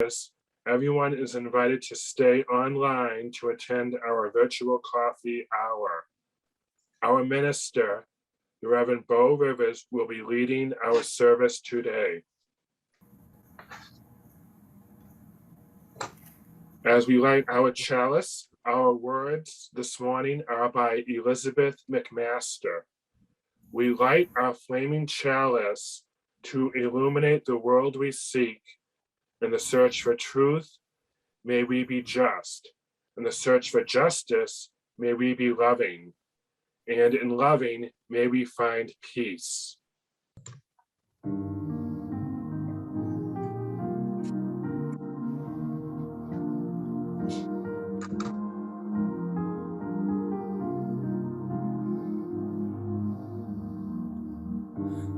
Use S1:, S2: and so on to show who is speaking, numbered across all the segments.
S1: justice, everyone is invited to stay online to attend our virtual coffee hour. Our minister, the Reverend Beau Rivers, will be leading our service today. As we light our chalice, our words this morning are by Elizabeth McMaster. We light our flaming chalice to illuminate the world we seek. In the search for truth, may we be just. In the search for justice, may we be loving. And in loving, may we find peace.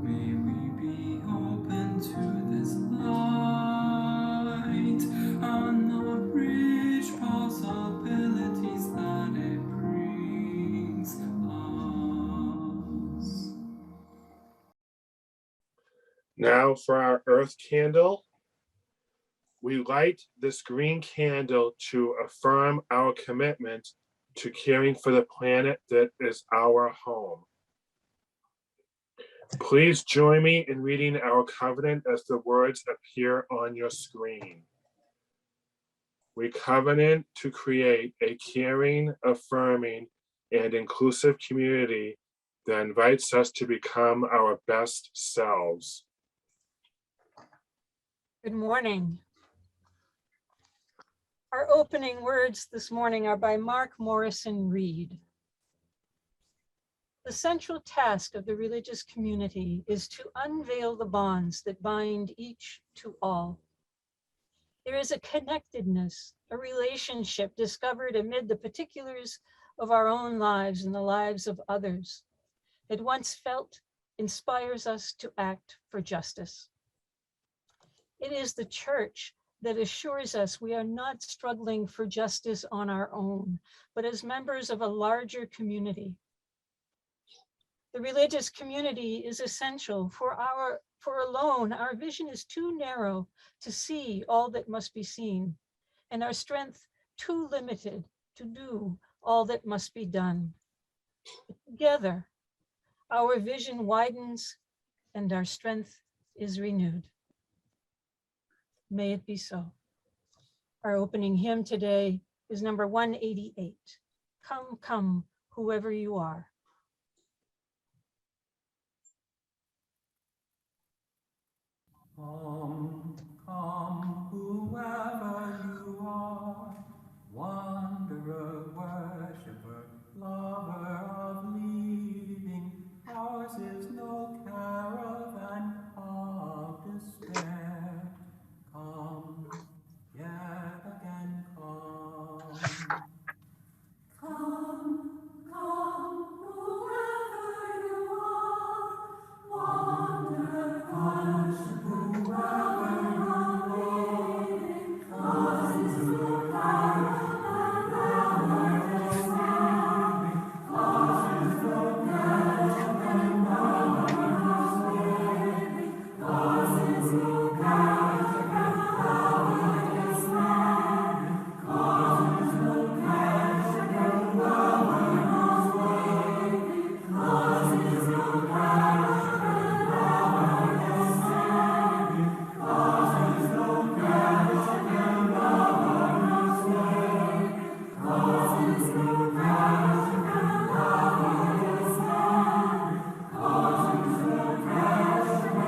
S2: May we be open to this light and the rich possibilities that it brings us.
S1: Now for our earth candle. We light this green candle to affirm our commitment to caring for the planet that is our home. Please join me in reading our covenant as the words appear on your screen. We covenant to create a caring, affirming, and inclusive community that invites us to become our best selves.
S3: Good morning. Our opening words this morning are by Mark Morrison Reed. The central task of the religious community is to unveil the bonds that bind each to all. There is a connectedness, a relationship discovered amid the particulars of our own lives and the lives of others that once felt inspires us to act for justice. It is the church that assures us we are not struggling for justice on our own, but as members of a larger community. The religious community is essential for alone our vision is too narrow to see all that must be seen, and our strength too limited to do all that must be done. Together, our vision widens and our strength is renewed. May it be so. Our opening hymn today is number 188. Come, come, whoever you are.
S2: Come, come, whoever you are, wanderer, worshiper, lover of living, ours is no caravan of despair. Come, yet again come. Come, come, whoever you are, wanderer, worshiper, whoever you're waiting, cause is no caravan, our descending, cause is no caravan, our waiting, cause is no caravan, our descending, cause is no caravan, our waiting, cause is no caravan, our descending, cause is no caravan, our waiting, cause is no caravan, our descending, cause is no caravan,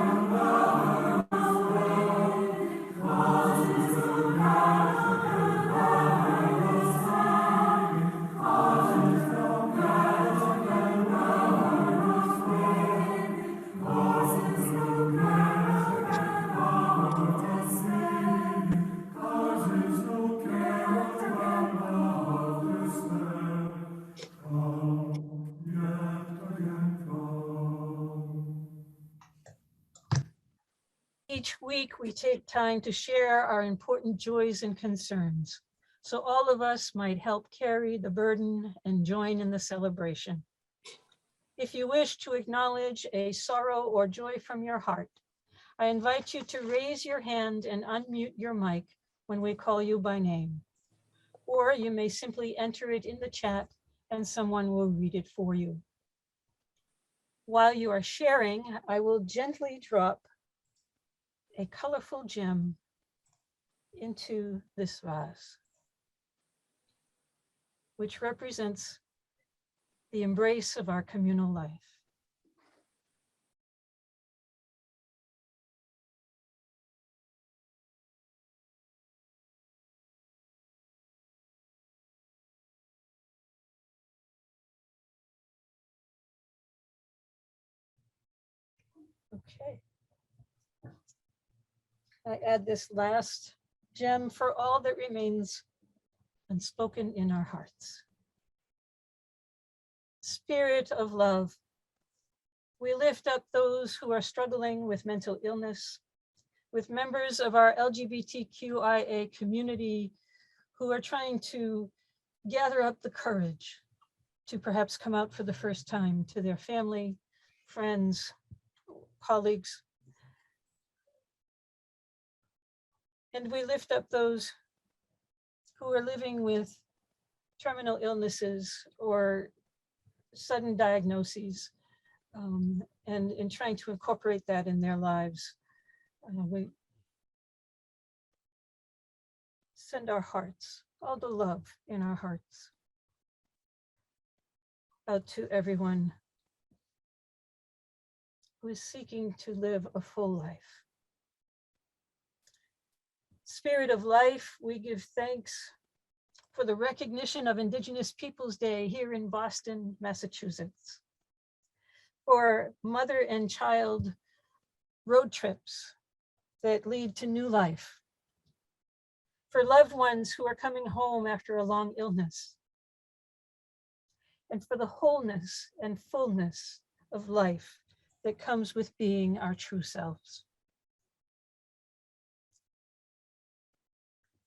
S2: our waiting, cause is no caravan, our descending, cause is no caravan, our waiting, cause is no caravan, our descending, cause is no caravan, our descending. Come, yet again come.
S3: Each week, we take time to share our important joys and concerns, so all of us might help carry the burden and join in the celebration. If you wish to acknowledge a sorrow or joy from your heart, I invite you to raise your hand and unmute your mic when we call you by name, or you may simply enter it in the chat and someone will read it for you. While you are sharing, I will gently drop a colorful gem into this vase, which represents the embrace of our communal life. Okay. I add this last gem for all that remains unspoken in our hearts. Spirit of love, we lift up those who are struggling with mental illness, with members of our LGBTQIA community who are trying to gather up the courage to perhaps come out for the first time to their family, friends, colleagues. And we lift up those who are living with terminal illnesses or sudden diagnoses, and trying to incorporate that in their lives. We send our hearts, all the love in our hearts, out to everyone who is seeking to live a full life. Spirit of life, we give thanks for the recognition of Indigenous Peoples Day here in Boston, Massachusetts, for mother and child road trips that lead to new life, for loved ones who are coming home after a long illness, and for the wholeness and fullness of life that comes with being our true selves.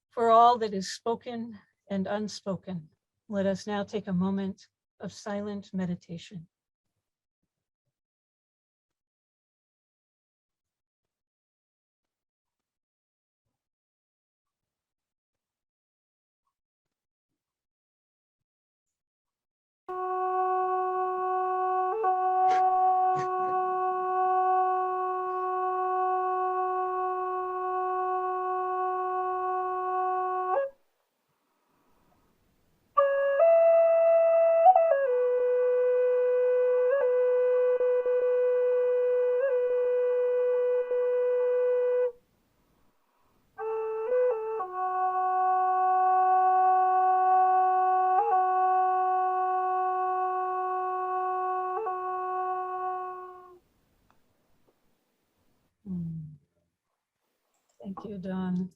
S3: For all that is spoken and unspoken, let us now take a moment of silent meditation. Thank you, Dawn.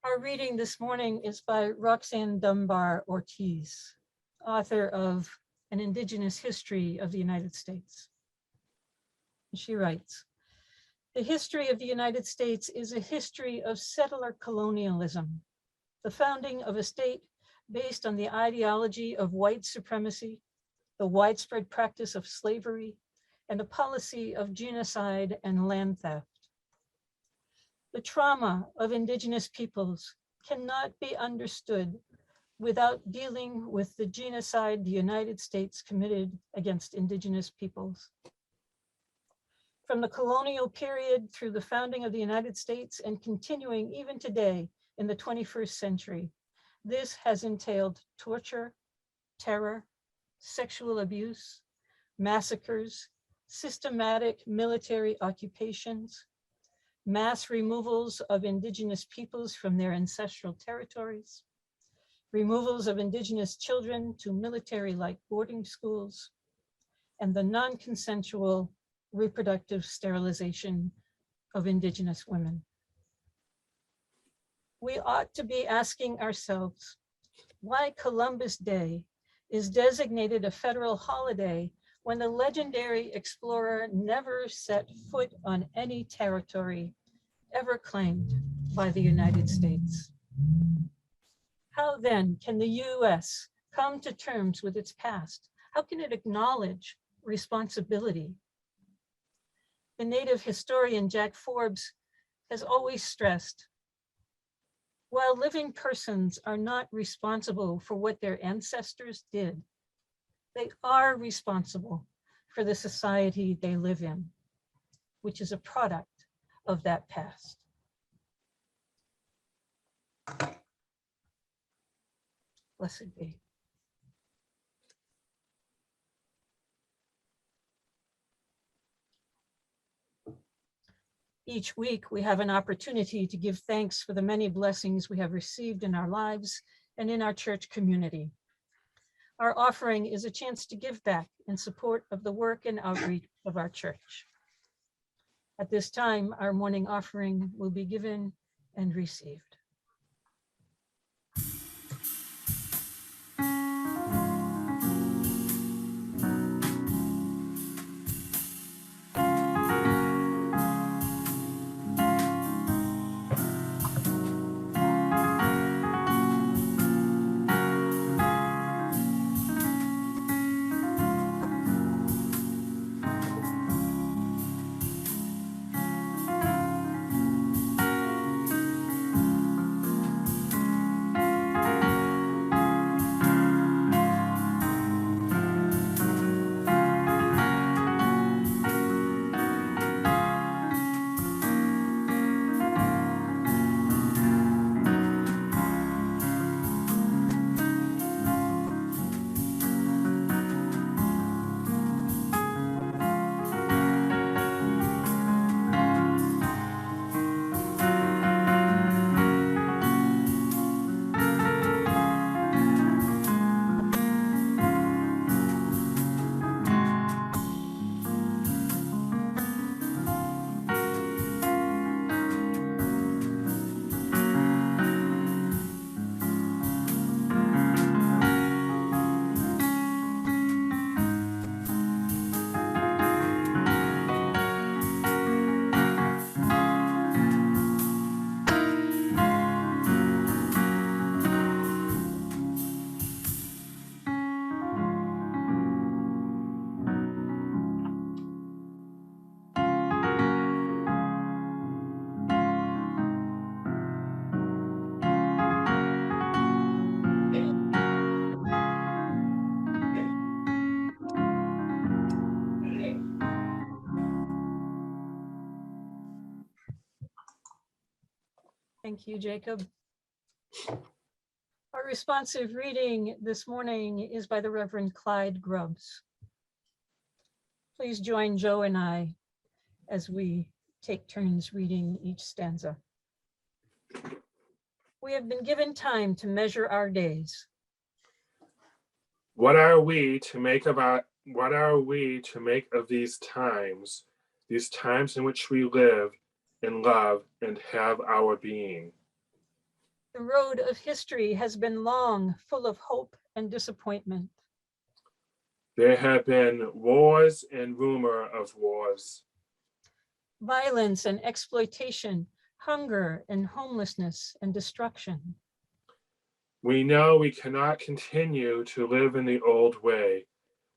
S3: Our reading this morning is by Roxanne Dunbar Ortiz, author of An Indigenous History of the United States. She writes, "The history of the United States is a history of settler colonialism, the founding of a state based on the ideology of white supremacy, the widespread practice of slavery, and a policy of genocide and land theft. The trauma of Indigenous peoples cannot be understood without dealing with the genocide the United States committed against Indigenous peoples. From the colonial period through the founding of the United States and continuing even today in the 21st century, this has entailed torture, terror, sexual abuse, massacres, systematic military occupations, mass removals of Indigenous peoples from their ancestral territories, removals of Indigenous children to military-like boarding schools, and the non-consensual reproductive sterilization of Indigenous women. We ought to be asking ourselves why Columbus Day is designated a federal holiday when the legendary explorer never set foot on any territory ever claimed by the United States. How then can the US come to terms with its past? How can it acknowledge responsibility? The Native historian Jack Forbes has always stressed, while living persons are not responsible for what their ancestors did, they are responsible for the society they live in, which is a product of that past. Blessed be. Each week, we have an opportunity to give thanks for the many blessings we have received in our lives and in our church community. Our offering is a chance to give back in support of the work and outreach of our church. At this time, our morning offering will be given and received. Thank you, Jacob. Our responsive reading this morning is by the Reverend Clyde Grubbs. Please join Joe and I as we take turns reading each stanza. We have been given time to measure our days.
S1: What are we to make of these times in which we live and love and have our being?
S3: The road of history has been long, full of hope and disappointment.
S1: There have been wars and rumor of wars.
S3: Violence and exploitation, hunger and homelessness and destruction.
S1: We know we cannot continue to live in the old way.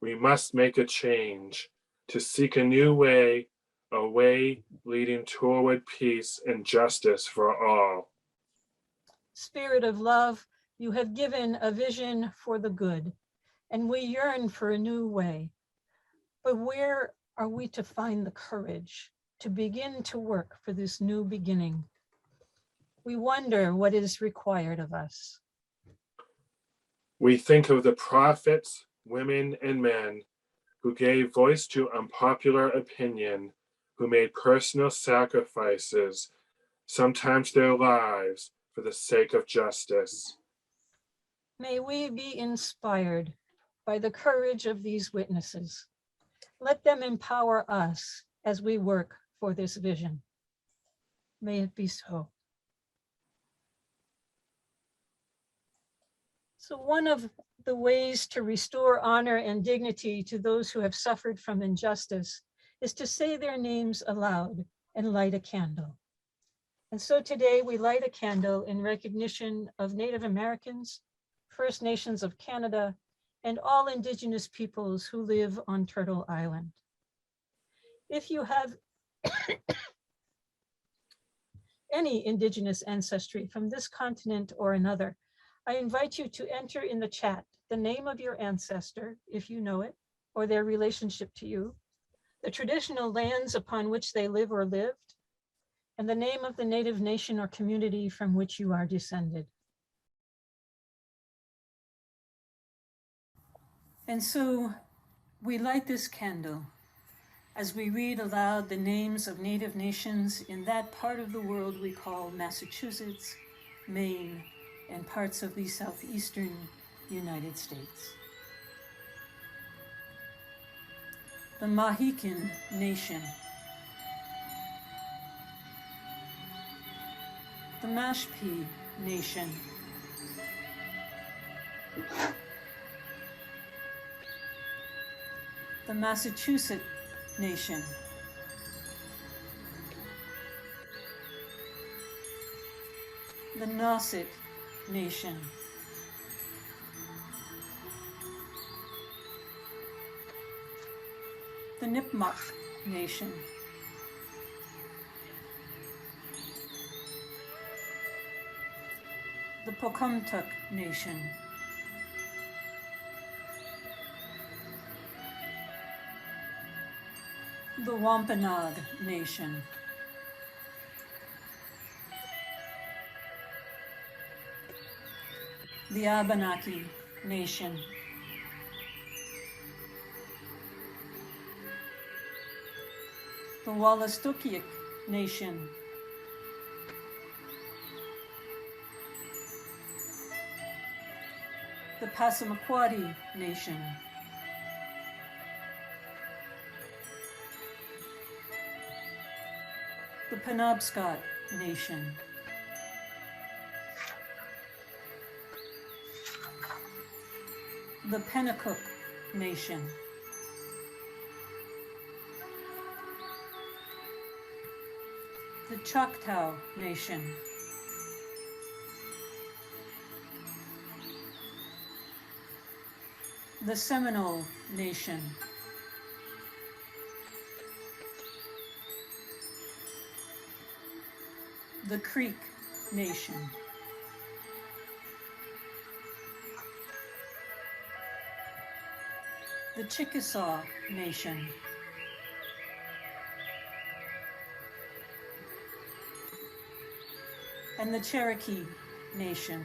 S1: We must make a change, to seek a new way, a way leading toward peace and justice for all.
S3: Spirit of love, you have given a vision for the good, and we yearn for a new way. But where are we to find the courage to begin to work for this new beginning? We wonder what is required of us.
S1: We think of the prophets, women, and men who gave voice to unpopular opinion, who made personal sacrifices, sometimes their lives, for the sake of justice.
S3: May we be inspired by the courage of these witnesses. Let them empower us as we work for this vision. May it be so. So one of the ways to restore honor and dignity to those who have suffered from injustice is to say their names aloud and light a candle. And so today we light a candle in recognition of Native Americans, First Nations of Canada, and all Indigenous peoples who live on Turtle Island. If you have any Indigenous ancestry from this continent or another, I invite you to enter in the chat the name of your ancestor, if you know it, or their relationship to you, the traditional lands upon which they live or lived, and the name of the native nation or community from which you are descended. And so we light this candle as we read aloud the names of native nations in that part of the world we call Massachusetts, Maine, and parts of the southeastern United States. The Mohican Nation, the Mashpee Nation, the Massachusetts Nation, the Nauset Nation, the Nipmuc Nation, the Pocumtuck Nation, the Wampanoag Nation, the Abenaki Nation, the Wolastoqiyik Nation, the Passamaquoddy Nation, the Penobscot Nation, the Pennacook Nation, the Choctaw Nation, the Seminole Nation, the Creek Nation, the Chickasaw Nation, and the Cherokee Nation.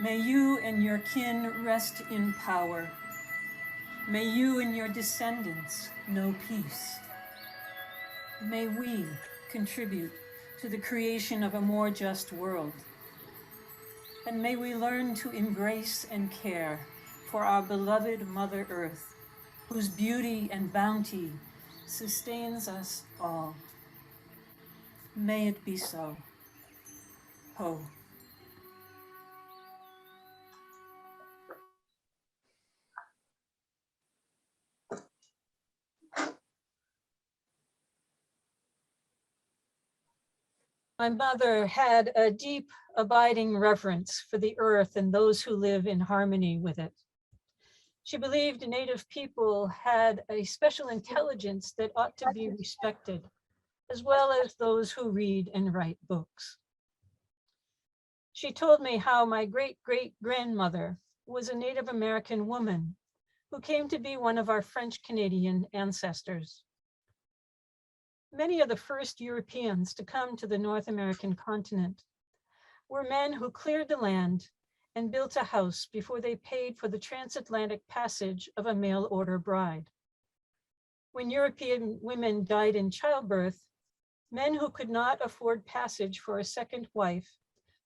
S3: May you and your kin rest in power. May you and your descendants know peace. May we contribute to the creation of a more just world. And may we learn to embrace and care for our beloved Mother Earth, whose beauty and bounty sustains us all. May it be so. Ho. My mother had a deep, abiding reverence for the earth and those who live in harmony with it. She believed Native people had a special intelligence that ought to be respected, as well as those who read and write books. She told me how my great-great-grandmother was a Native American woman who came to be one of our French-Canadian ancestors. Many of the first Europeans to come to the North American continent were men who cleared the land and built a house before they paid for the transatlantic passage of a mail order bride. When European women died in childbirth, men who could not afford passage for a second wife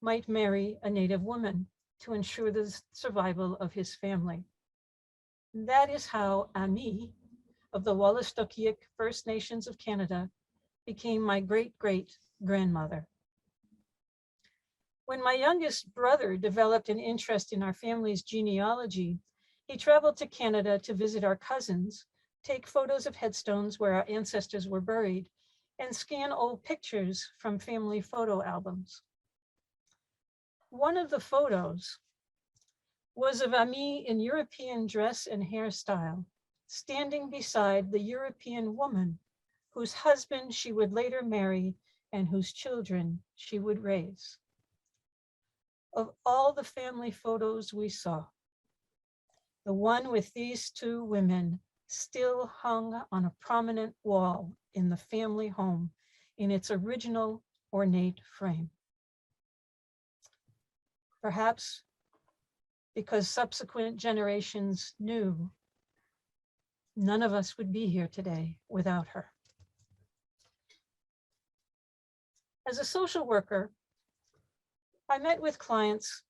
S3: might marry a Native woman to ensure the survival of his family. That is how Ami of the Wolastoqiyik First Nations of Canada became my great-great-grandmother. When my youngest brother developed an interest in our family's genealogy, he traveled to Canada to visit our cousins, take photos of headstones where our ancestors were buried, and scan old pictures from family photo albums. One of the photos was of Ami in European dress and hairstyle, standing beside the European woman whose husband she would later marry and whose children she would raise. Of all the family photos we saw, the one with these two women still hung on a prominent wall in the family home in its original ornate frame. Perhaps because subsequent generations knew none of us would be here today without her. As a social worker, I met with clients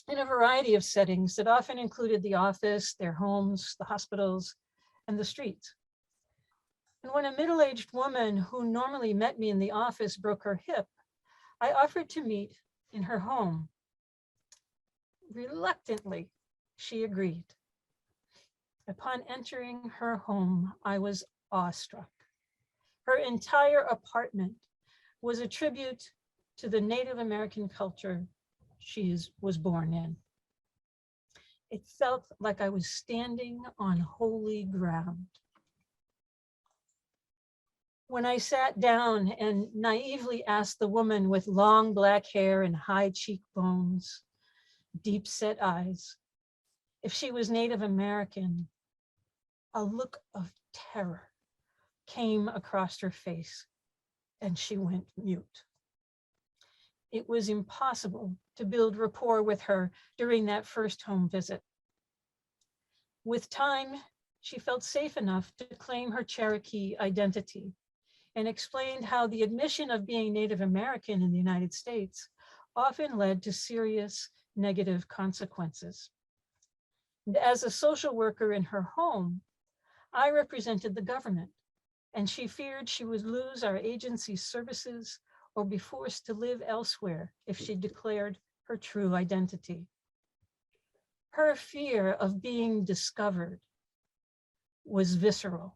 S3: in a variety of settings that often included the office, their homes, the hospitals, and the streets. And when a middle-aged woman who normally met me in the office broke her hip, I offered to meet in her home. Reluctantly, she agreed. Upon entering her home, I was awestruck. Her entire apartment was a tribute to the Native American culture she was born in. It felt like I was standing on holy ground. When I sat down and naively asked the woman with long black hair and high cheekbones, deep set eyes, if she was Native American, a look of terror came across her face and she went mute. It was impossible to build rapport with her during that first home visit. With time, she felt safe enough to claim her Cherokee identity and explained how the admission of being Native American in the United States often led to serious negative consequences. And as a social worker in her home, I represented the government, and she feared she would lose our agency's services or be forced to live elsewhere if she declared her true identity. Her fear of being discovered was visceral.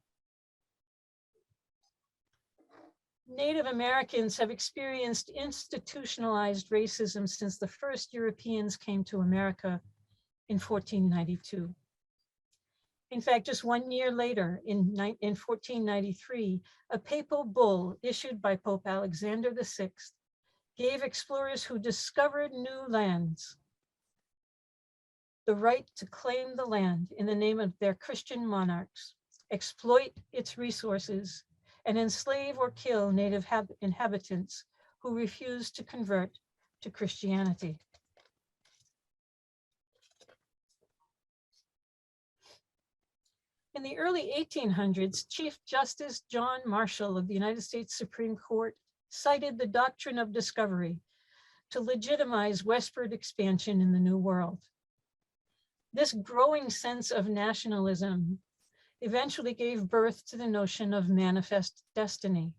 S3: Native Americans have experienced institutionalized racism since the first Europeans came to America in 1492. In fact, just 1 year later, in 1493, a papal bull issued by Pope Alexander VI gave explorers who discovered new lands the right to claim the land in the name of their Christian monarchs, exploit its resources, and enslave or kill native inhabitants who refused to convert to Christianity. In the early 1800s, Chief Justice John Marshall of the United States Supreme Court cited the doctrine of discovery to legitimize westward expansion in the New World. This growing sense of nationalism eventually gave birth to the notion of manifest destiny,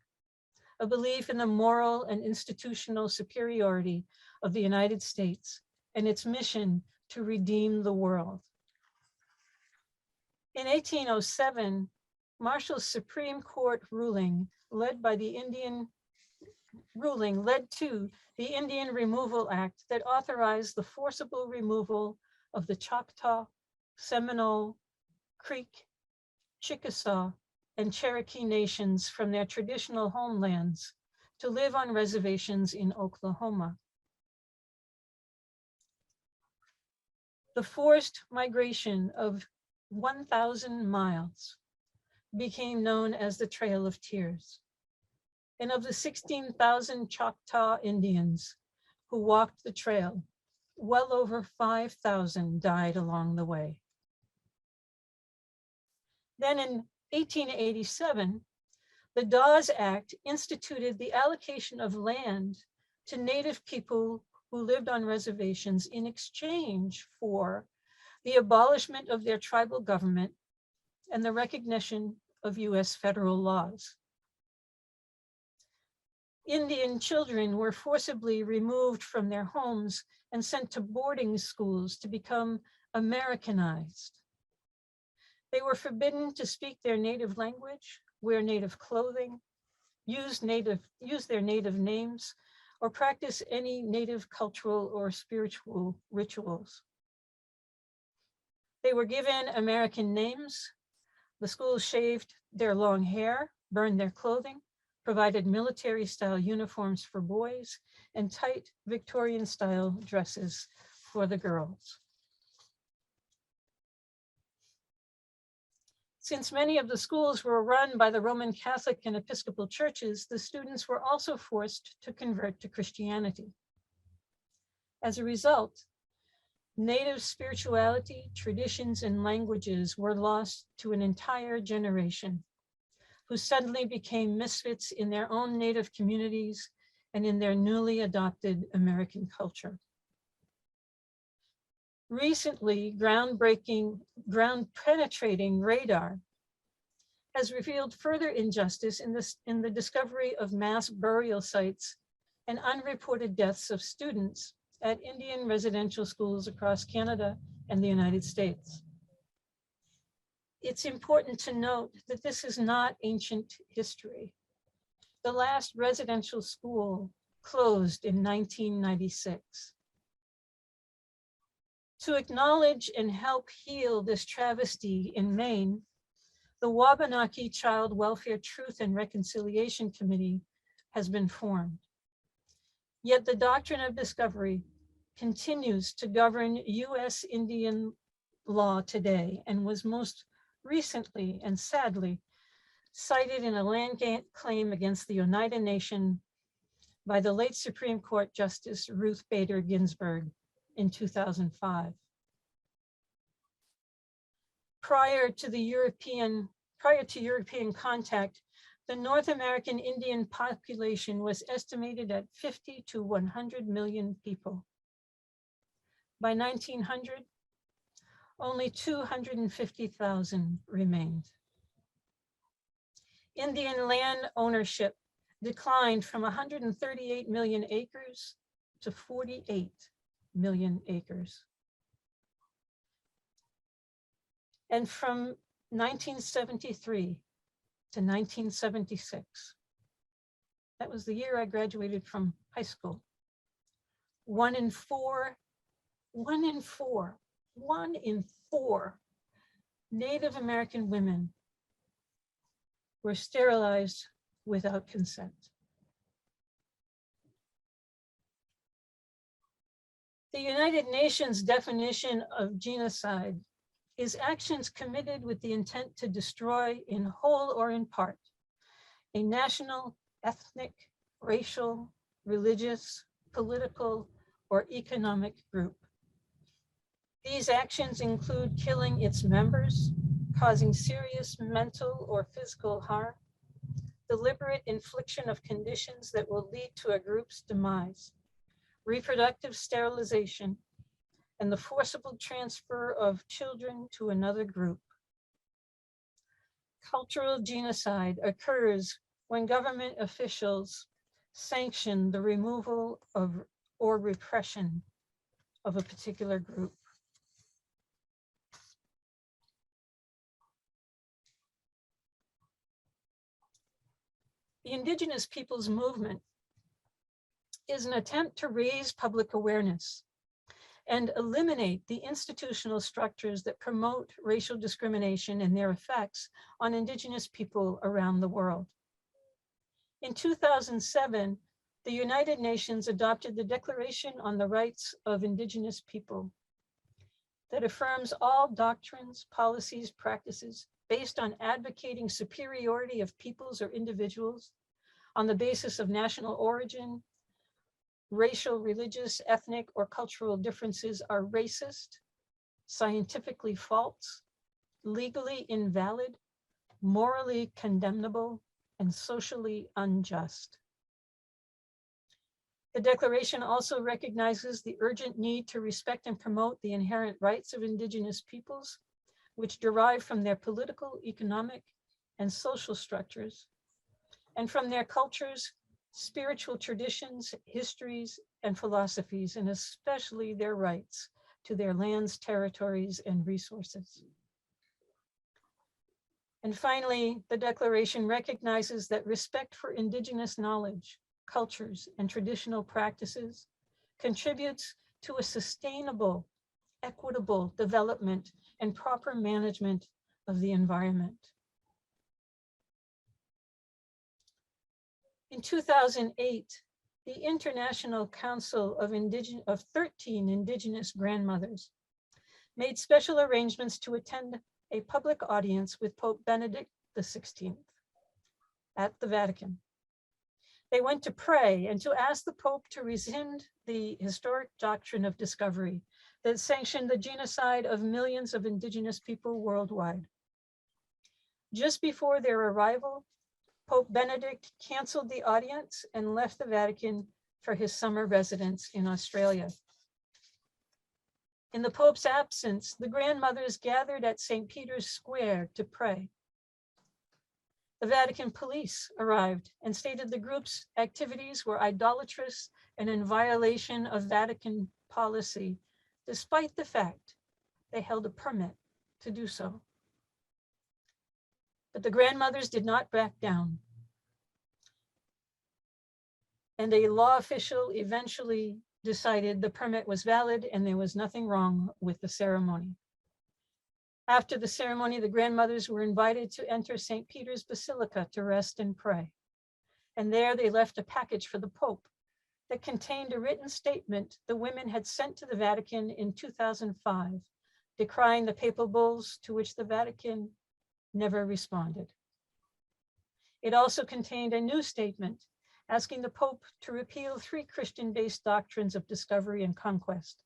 S3: a belief in the moral and institutional superiority of the United States and its mission to redeem the world. In 1807, Marshall's Supreme Court ruling led to the Indian Removal Act that authorized the forcible removal of the Choctaw, Seminole, Creek, Chickasaw, and Cherokee nations from their traditional homelands to live on reservations in Oklahoma. The forced migration of 1,000 miles became known as the Trail of Tears. And of the 16,000 Choctaw Indians who walked the trail, well over 5,000 died along the way. Then in 1887, the Dawes Act instituted the allocation of land to Native people who lived on reservations in exchange for the abolishment of their tribal government and the recognition of US federal laws. Indian children were forcibly removed from their homes and sent to boarding schools to become Americanized. They were forbidden to speak their native language, wear native clothing, use their native names, or practice any native cultural or spiritual rituals. They were given American names, The schools shaved their long hair, burned their clothing, provided military-style uniforms for boys, and tight Victorian-style dresses for the girls. Since many of the schools were run by the Roman Catholic and Episcopal churches, the students were also forced to convert to Christianity. As a result, native spirituality, traditions, and languages were lost to an entire generation who suddenly became misfits in their own native communities and in their newly adopted American culture. Recently, ground-penetrating radar has revealed further injustice in the discovery of mass burial sites and unreported deaths of students at Indian residential schools across Canada and the United States. It's important to note that this is not ancient history. The last residential school closed in 1996. To acknowledge and help heal this travesty in Maine, the Wabanaki Child Welfare Truth and Reconciliation Committee has been formed. Yet the doctrine of discovery continues to govern US Indian law today and was most recently and sadly cited in a land claim against the Oneida Nation by the late Supreme Court Justice Ruth Bader Ginsburg in 2005. Prior to European contact, the North American Indian population was estimated at 50 to 100 million people. By 1900, only 250,000 remained. Indian land ownership declined from 138 million acres to 48 million acres. And from 1973 to 1976, that was the year I graduated from high school, one in four Native American women were sterilized without consent. The United Nations definition of genocide is actions committed with the intent to destroy in whole or in part a national, ethnic, racial, religious, political, or economic group. These actions include killing its members, causing serious mental or physical harm, deliberate infliction of conditions that will lead to a group's demise, reproductive sterilization, and the forcible transfer of children to another group. Cultural genocide occurs when government officials sanction the removal of or repression of a particular group. The Indigenous Peoples Movement is an attempt to raise public awareness and eliminate the institutional structures that promote racial discrimination and their effects on Indigenous people around the world. In 2007, the United Nations adopted the Declaration on the Rights of Indigenous People that affirms all doctrines, policies, practices based on advocating superiority of peoples or individuals on the basis of national origin, racial, religious, ethnic, or cultural differences are racist, scientifically false, legally invalid, morally condemnable, and socially unjust. The Declaration also recognizes the urgent need to respect and promote the inherent rights of Indigenous peoples, which derive from their political, economic, and social structures, and from their cultures, spiritual traditions, histories, and philosophies, and especially their rights to their lands, territories, and resources. And finally, the Declaration recognizes that respect for Indigenous knowledge, cultures, and traditional practices contributes to a sustainable, equitable development and proper management of the environment. In 2008, the International Council of 13 Indigenous grandmothers made special arrangements to attend a public audience with Pope Benedict XVI at the Vatican. They went to pray and to ask the Pope to rescind the historic doctrine of discovery that sanctioned the genocide of millions of Indigenous people worldwide. Just before their arrival, Pope Benedict canceled the audience and left the Vatican for his summer residence in Australia. In the Pope's absence, the grandmothers gathered at St. Peter's Square to pray. The Vatican police arrived and stated the group's activities were idolatrous and in violation of Vatican policy, despite the fact they held a permit to do so. But the grandmothers did not back down. And a law official eventually decided the permit was valid and there was nothing wrong with the ceremony. After the ceremony, the grandmothers were invited to enter St. Peter's Basilica to rest and pray. And there they left a package for the Pope that contained a written statement the women had sent to the Vatican in 2005, decrying the papal bulls, to which the Vatican never responded. It also contained a new statement asking the Pope to repeal 3 Christian-based doctrines of discovery and conquest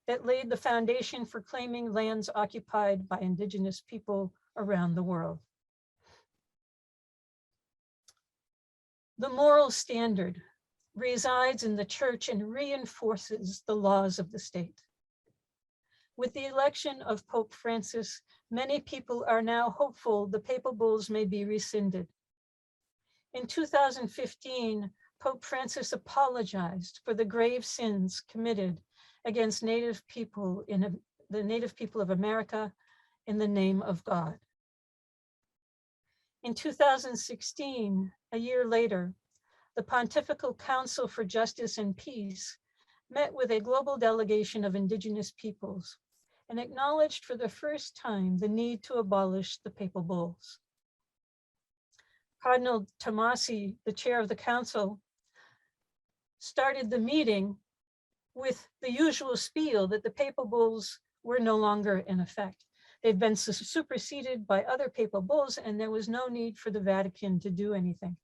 S3: that laid the foundation for claiming lands occupied by Indigenous people around the world. The moral standard resides in the church and reinforces the laws of the state. With the election of Pope Francis, many people are now hopeful the papal bulls may be rescinded. In 2015, Pope Francis apologized for the grave sins committed against Native people the Native people of America in the name of God. In 2016, a year later, the Pontifical Council for Justice and Peace met with a global delegation of Indigenous peoples and acknowledged for the first time the need to abolish the papal bulls. Cardinal Tomasi, the chair of the council, started the meeting with the usual spiel that the papal bulls were no longer in effect. They've been superseded by other papal bulls and there was no need for the Vatican to do anything.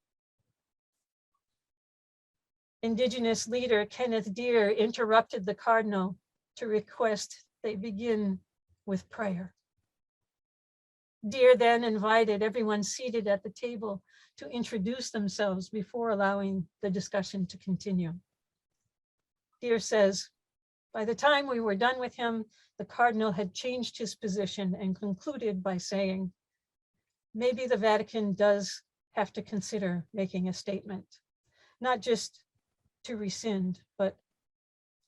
S3: Indigenous leader Kenneth Deere interrupted the cardinal to request they begin with prayer. Deere then invited everyone seated at the table to introduce themselves before allowing the discussion to continue. Deere says, by the time we were done with him, the cardinal had changed his position and concluded by saying, maybe the Vatican does have to consider making a statement, not just to rescind, but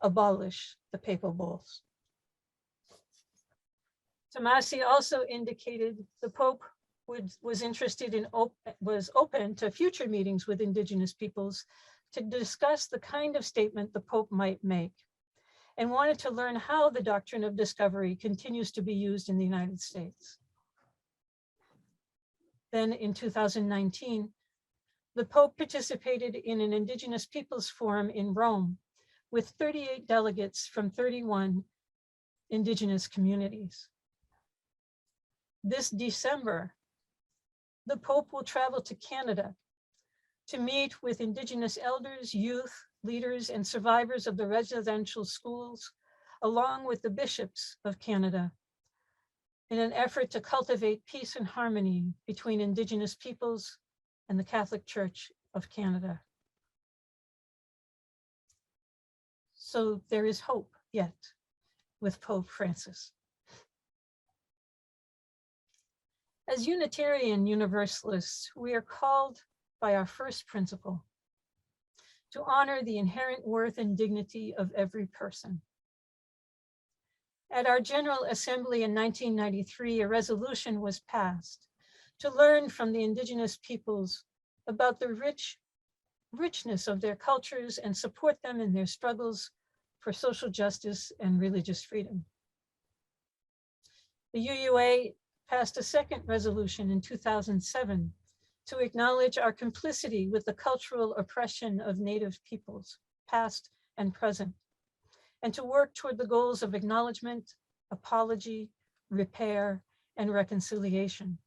S3: abolish the papal bulls. Tomasi also indicated the Pope was interested in, was open to future meetings with Indigenous peoples to discuss the kind of statement the Pope might make, and wanted to learn how the doctrine of discovery continues to be used in the United States. Then in 2019, the Pope participated in an Indigenous Peoples Forum in Rome with 38 delegates from 31 Indigenous communities. This December, the Pope will travel to Canada to meet with Indigenous elders, youth, leaders, and survivors of the residential schools, along with the bishops of Canada, in an effort to cultivate peace and harmony between Indigenous peoples and the Catholic Church of Canada. So there is hope yet with Pope Francis. As Unitarian Universalists, we are called by our first principle to honor the inherent worth and dignity of every person. At our General Assembly in 1993, a resolution was passed to learn from the Indigenous peoples about the richness of their cultures and support them in their struggles for social justice and religious freedom. The UUA passed a second resolution in 2007 to acknowledge our complicity with the cultural oppression of Native peoples, past and present, and to work toward the goals of acknowledgement, apology, repair, and reconciliation.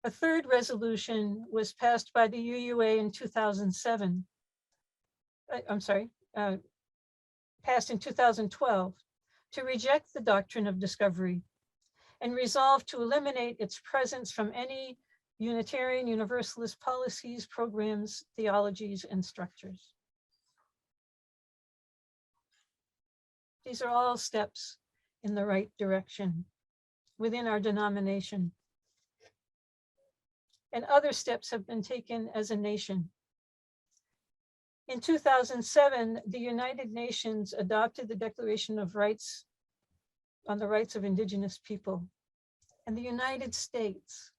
S3: A third resolution was passed by the UUA in 2007. Passed in 2012 to reject the doctrine of discovery and resolve to eliminate its presence from any Unitarian Universalist policies, programs, theologies, and structures. These are all steps in the right direction within our denomination. And other steps have been taken as a nation. In 2007, the United Nations adopted the Declaration of Rights on the Rights of Indigenous People. And the United States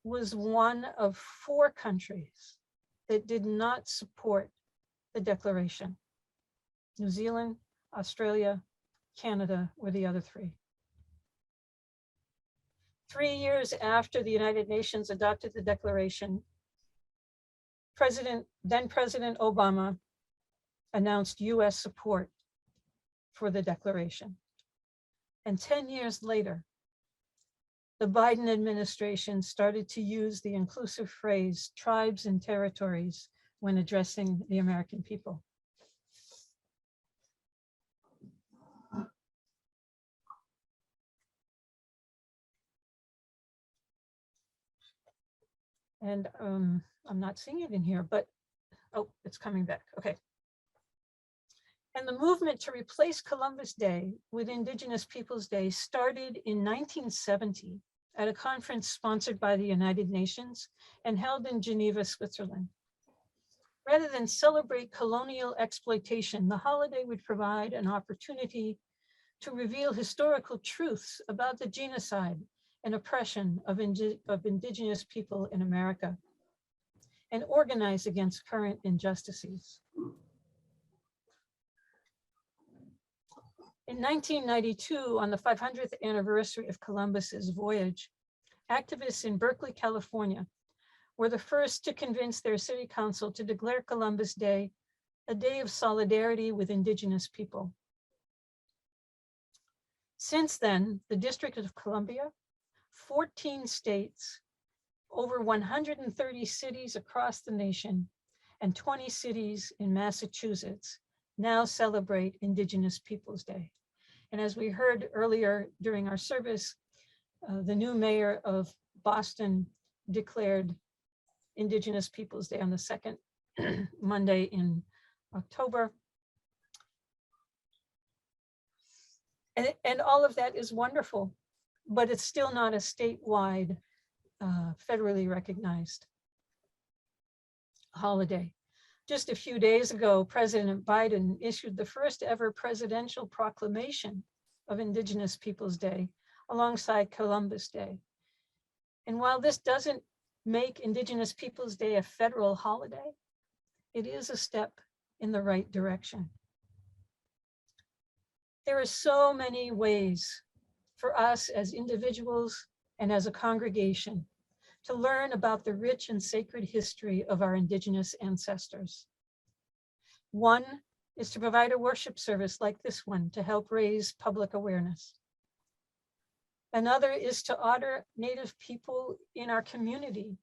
S3: was one of 4 countries that did not support the declaration. New Zealand, Australia, Canada were the other 3. 3 years after the United Nations adopted the declaration, then President Obama announced US support for the declaration. And 10 years later, the Biden administration started to use the inclusive phrase tribes and territories when addressing the American people. And I'm not seeing it in here, but, oh, it's coming back, okay. And the movement to replace Columbus Day with Indigenous Peoples Day started in 1970 at a conference sponsored by the United Nations and held in Geneva, Switzerland. Rather than celebrate colonial exploitation, the holiday would provide an opportunity to reveal historical truths about the genocide and oppression of Indigenous people in America and organize against current injustices. In 1992, on the 500th anniversary of Columbus's voyage, activists in Berkeley, California, were the first to convince their city council to declare Columbus Day a day of solidarity with Indigenous people. Since then, the District of Columbia, 14 states, over 130 cities across the nation, and 20 cities in Massachusetts now celebrate Indigenous Peoples Day. And as we heard earlier during our service, the new mayor of Boston declared Indigenous Peoples Day on the second Monday in October. And all of that is wonderful, but it's still not a statewide, federally recognized holiday. Just a few days ago, President Biden issued the first ever presidential proclamation of Indigenous Peoples Day alongside Columbus Day. And while this doesn't make Indigenous Peoples Day a federal holiday, it is a step in the right direction. There are so many ways for us as individuals and as a congregation to learn about the rich and sacred history of our Indigenous ancestors. One is to provide a worship service like this one to help raise public awareness. Another is to honor Native people in our community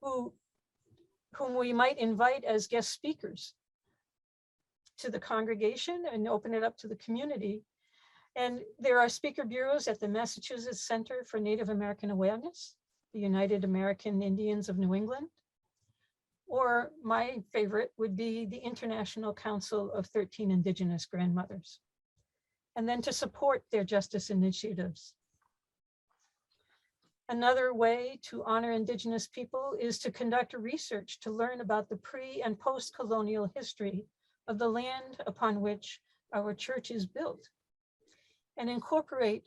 S3: whom we might invite as guest speakers to the congregation and open it up to the community. And there are speaker bureaus at the Massachusetts Center for Native American Awareness, the United American Indians of New England, or my favorite would be the International Council of 13 Indigenous Grandmothers, and then to support their justice initiatives. Another way to honor Indigenous people is to conduct research to learn about the pre- and post-colonial history of the land upon which our church is built, and incorporate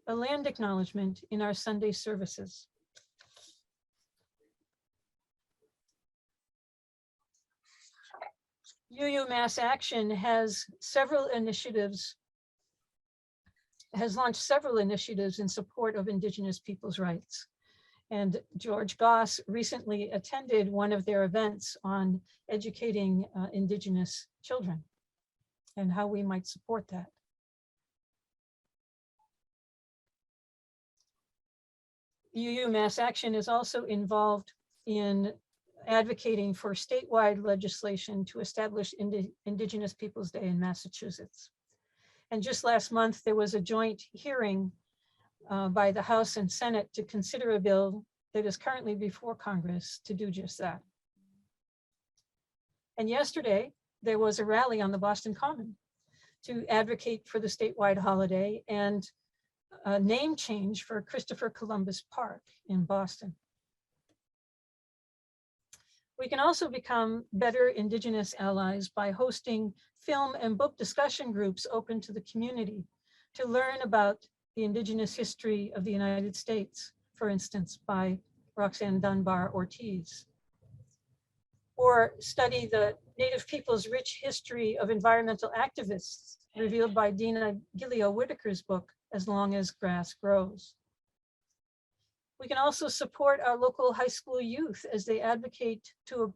S3: a land acknowledgement in our Sunday services. UU Mass Action has several initiatives has launched several initiatives in support of Indigenous people's rights. And George Goss recently attended one of their events on educating Indigenous children and how we might support that. UU Mass Action is also involved in advocating for statewide legislation to establish Indigenous Peoples' Day in Massachusetts. And just last month, there was a joint hearing by the House and Senate to consider a bill that is currently before Congress to do just that. And yesterday, there was a rally on the Boston Common to advocate for the statewide holiday and a name change for Christopher Columbus Park in Boston. We can also become better Indigenous allies by hosting film and book discussion groups open to the community to learn about the Indigenous history of the United States, for instance, by Roxanne Dunbar Ortiz. Or study the Native people's rich history of environmental activists revealed by Dina Gilio-Whitaker's book, As Long as Grass Grows. We can also support our local high school youth as they advocate to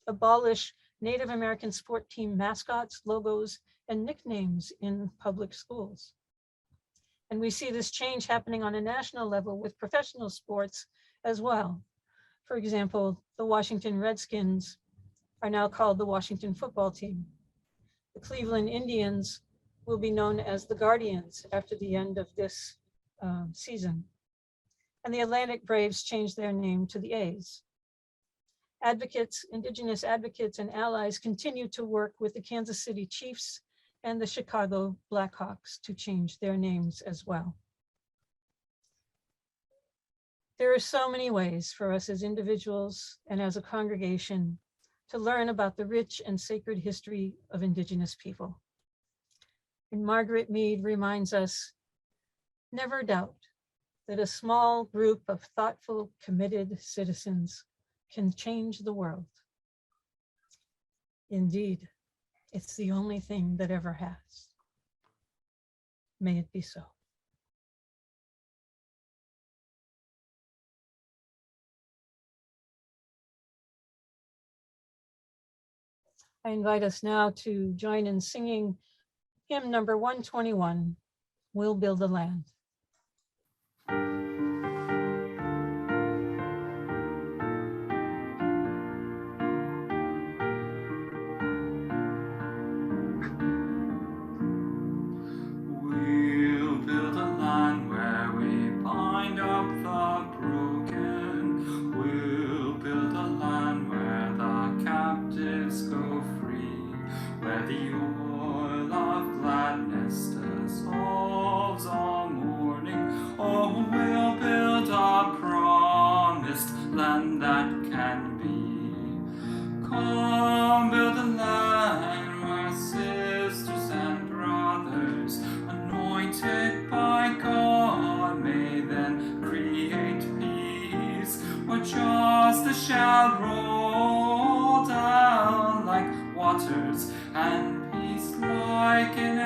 S3: abolish Native American sport team mascots, logos, and nicknames in public schools. And we see this change happening on a national level with professional sports as well. For example, the Washington Redskins are now called the Washington football team. The Cleveland Indians will be known as the Guardians after the end of this season. And the Atlantic Braves changed their name to the A's. Advocates, Indigenous advocates and allies continue to work with the Kansas City Chiefs and the Chicago Blackhawks to change their names as well. There are so many ways for us as individuals and as a congregation to learn about the rich and sacred history of Indigenous people. And Margaret Mead reminds us, never doubt that a small group of thoughtful, committed citizens can change the world. Indeed, it's the only thing that ever has. May it be so. I invite us now to join in singing hymn number 121, We'll Build the Land.
S2: We'll build a land where we bind up the broken. We'll build a land where the captives go free, where the oil of gladness dissolves all mourning. Oh, we'll build a promised land that can be. Come, build a land where sisters and brothers, anointed by God, may then create peace, where justice shall roll down like waters, and peace like an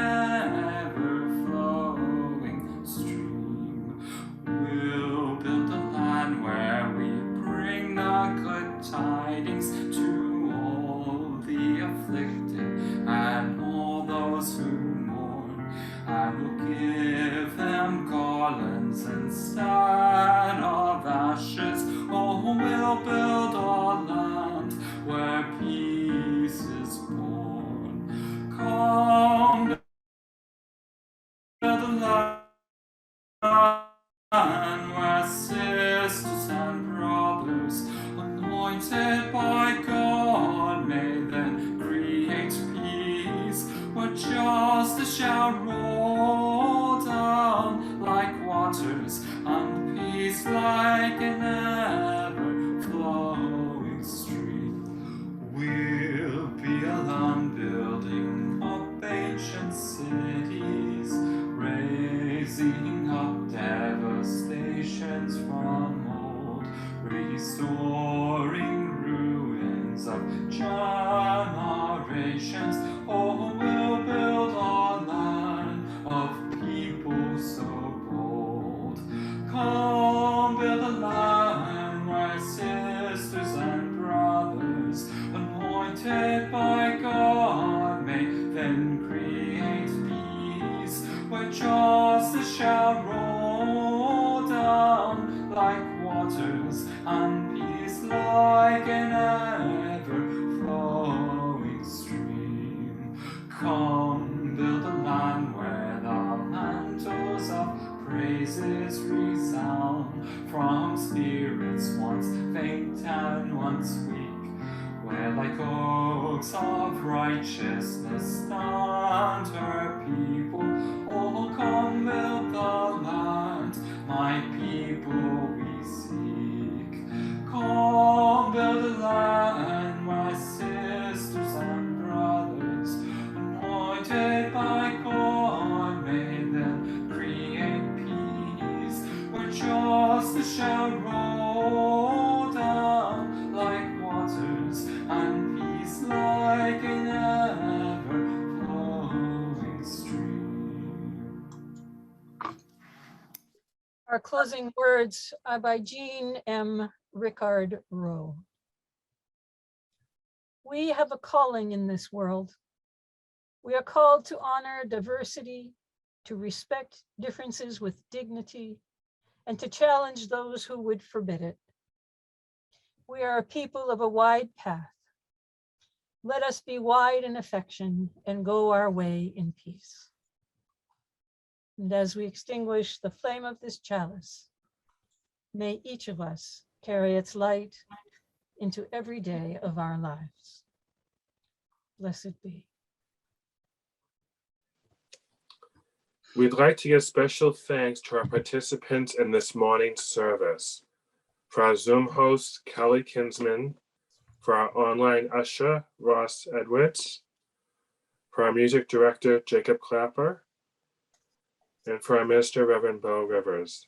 S2: ever-flowing stream. We'll build a land where we bring the good tidings to all the afflicted and all those who mourn, and we'll give them garlands instead of ashes. Oh, we'll build a land where peace is born. Come, build a land where sisters and brothers, anointed by God, may then create peace, where justice shall roll down like waters, and peace like an ever-flowing stream. We'll be a land building up ancient cities, raising up devastations from old, restoring ruins of generations. Oh, we'll build a land of people so shall roll down like waters, and peace like an ever-flowing stream. Come, build a land where the mantles of praises resound from spirits once faint and once weak, where like oaks of righteousness stand her people. Oh, come, build the land, my people we seek. Come, build a land, my sisters and brothers, anointed by God, may them create peace, where justice shall roll down like waters, and peace like an ever-flowing stream.
S3: Our closing words are by Jean M. Rickard Rowe. We have a calling in this world. We are called to honor diversity, to respect differences with dignity, and to challenge those who would forbid it. We are a people of a wide path. Let us be wide in affection and go our way in peace. And as we extinguish the flame of this chalice, may each of us carry its light into every day of our lives. Blessed be.
S1: We'd like to give special thanks to our participants in this morning's service. For our Zoom host, Kellie Kinsman, for our online usher, Ross Edwards, for our music director, Jacob Clapper, and for our minister, Reverend Beau Rivers.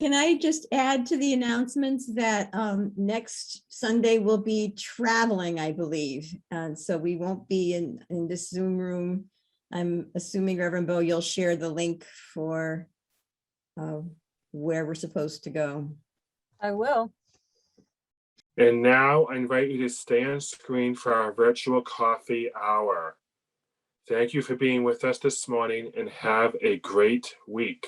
S4: Can I just add to the announcements that next Sunday we'll be traveling, I believe. And so we won't be in this Zoom room. I'm assuming, Reverend Beau, you'll share the link for where we're supposed to go.
S3: I will.
S1: And now I invite you to stay on screen for our virtual coffee hour. Thank you for being with us this morning and have a great week.